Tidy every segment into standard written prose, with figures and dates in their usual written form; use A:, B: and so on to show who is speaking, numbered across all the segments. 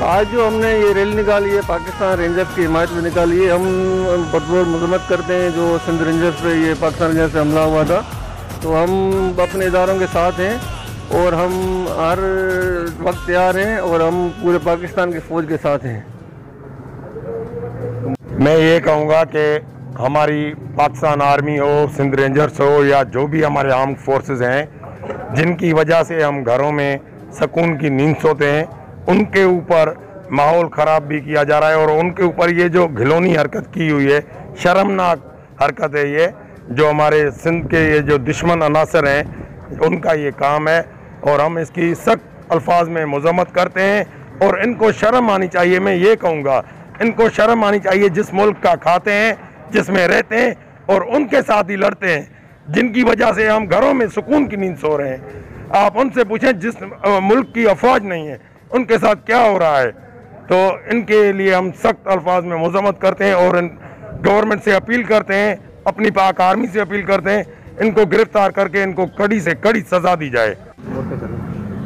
A: आज जो हमने ये रैली निकाली है पाकिस्तान रेंजर्स की हिमायत में निकाली है, हम बहुत मजम्मत करते हैं जो सिंध रेंजर्स पे ये पाकिस्तान रेंजर्स से हमला हुआ था। तो हम अपने इदारों के साथ हैं और हम हर वक्त तैयार हैं और हम पूरे पाकिस्तान की फ़ौज के साथ हैं।
B: मैं ये कहूँगा कि हमारी पाकिस्तान आर्मी हो, सिंध रेंजर्स हो या जो भी हमारे आर्म फोर्सेस हैं जिनकी वजह से हम घरों में सुकून की नींद सोते हैं, उनके ऊपर माहौल ख़राब भी किया जा रहा है और उनके ऊपर ये जो घिनौनी हरकत की हुई है, शर्मनाक हरकत है ये, जो हमारे सिंध के ये जो दुश्मन अनासर हैं उनका ये काम है और हम इसकी सख्त अल्फाज में मजम्मत करते हैं और इनको शर्म आनी चाहिए। मैं ये कहूँगा इनको शर्म आनी चाहिए जिस मुल्क का खाते हैं, जिसमें रहते हैं और उनके साथ ही लड़ते हैं, जिनकी वजह से हम घरों में सुकून की नींद सो रहे हैं। आप उनसे पूछें जिस मुल्क की अफवाज नहीं है उनके साथ क्या हो रहा है। तो इनके लिए हम सख्त अल्फाज में मजम्मत करते हैं और गवर्नमेंट से अपील करते हैं, अपनी पाक आर्मी से अपील करते हैं, इनको गिरफ्तार करके इनको कड़ी से कड़ी सज़ा दी जाए।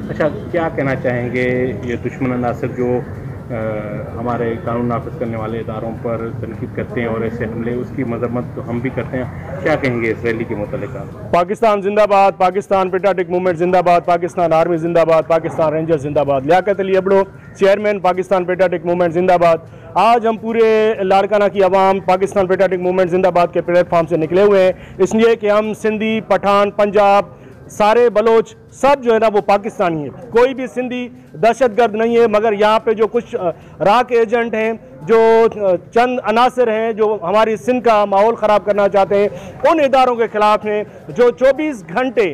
C: अच्छा, क्या कहना चाहेंगे ये दुश्मन अनासर जो हमारे कानून नाफिज करने वाले इदारों पर तनकीद करते हैं और ऐसे हमले, उसकी मजम्मत तो हम भी करते हैं, क्या कहेंगे इस रैली के मुतालिक?
D: पाकिस्तान जिंदाबाद, पाकिस्तान पेट्रियोटिक मूवमेंट जिंदाबाद, पाकिस्तान आर्मी जिंदाबाद, पाकिस्तान रेंजर्स जिंदाबाद। Liaquat Ali Abro, chairman Pakistan patriotic movement जिंदाबाद। आज हम पूरे लाड़काना की आवाम पाकिस्तान पेट्रियोटिक मूवमेंट जिंदाबाद के प्लेटफॉर्म से निकले हुए हैं, इसलिए कि हम सिंधी, पठान, पंजाब, सारे बलोच सब जो है ना वो पाकिस्तानी है। कोई भी सिंधी दहशतगर्द नहीं है, मगर यहाँ पे जो कुछ राह के एजेंट हैं, जो चंद अनासर हैं जो हमारी सिंध का माहौल ख़राब करना चाहते हैं, उन इदारों के ख़िलाफ़ हैं जो 24 घंटे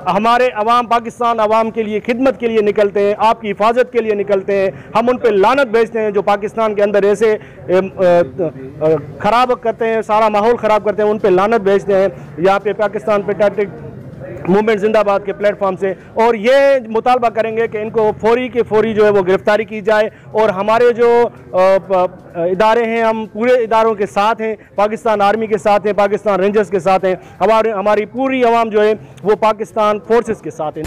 D: हमारे अवाम, पाकिस्तान अवाम के लिए खिदमत के लिए निकलते हैं, आपकी हिफाजत के लिए निकलते हैं। हम उन पर लानत भेजते हैं जो पाकिस्तान के अंदर ऐसे ख़राब करते हैं, सारा माहौल ख़राब करते हैं, उन पर लानत भेजते हैं यहाँ पे पाकिस्तान पेट्रियोटिक मूवमेंट जिंदाबाद के प्लेटफॉर्म से। और ये मुतालबा करेंगे कि इनको फौरी के फौरी जो है वो गिरफ्तारी की जाए और हमारे जो इदारे हैं, हम पूरे इदारों के साथ हैं, पाकिस्तान आर्मी के साथ हैं, पाकिस्तान रेंजर्स के साथ हैं, हमारी पूरी आवाम जो है वो पाकिस्तान फोर्सेस के साथ है।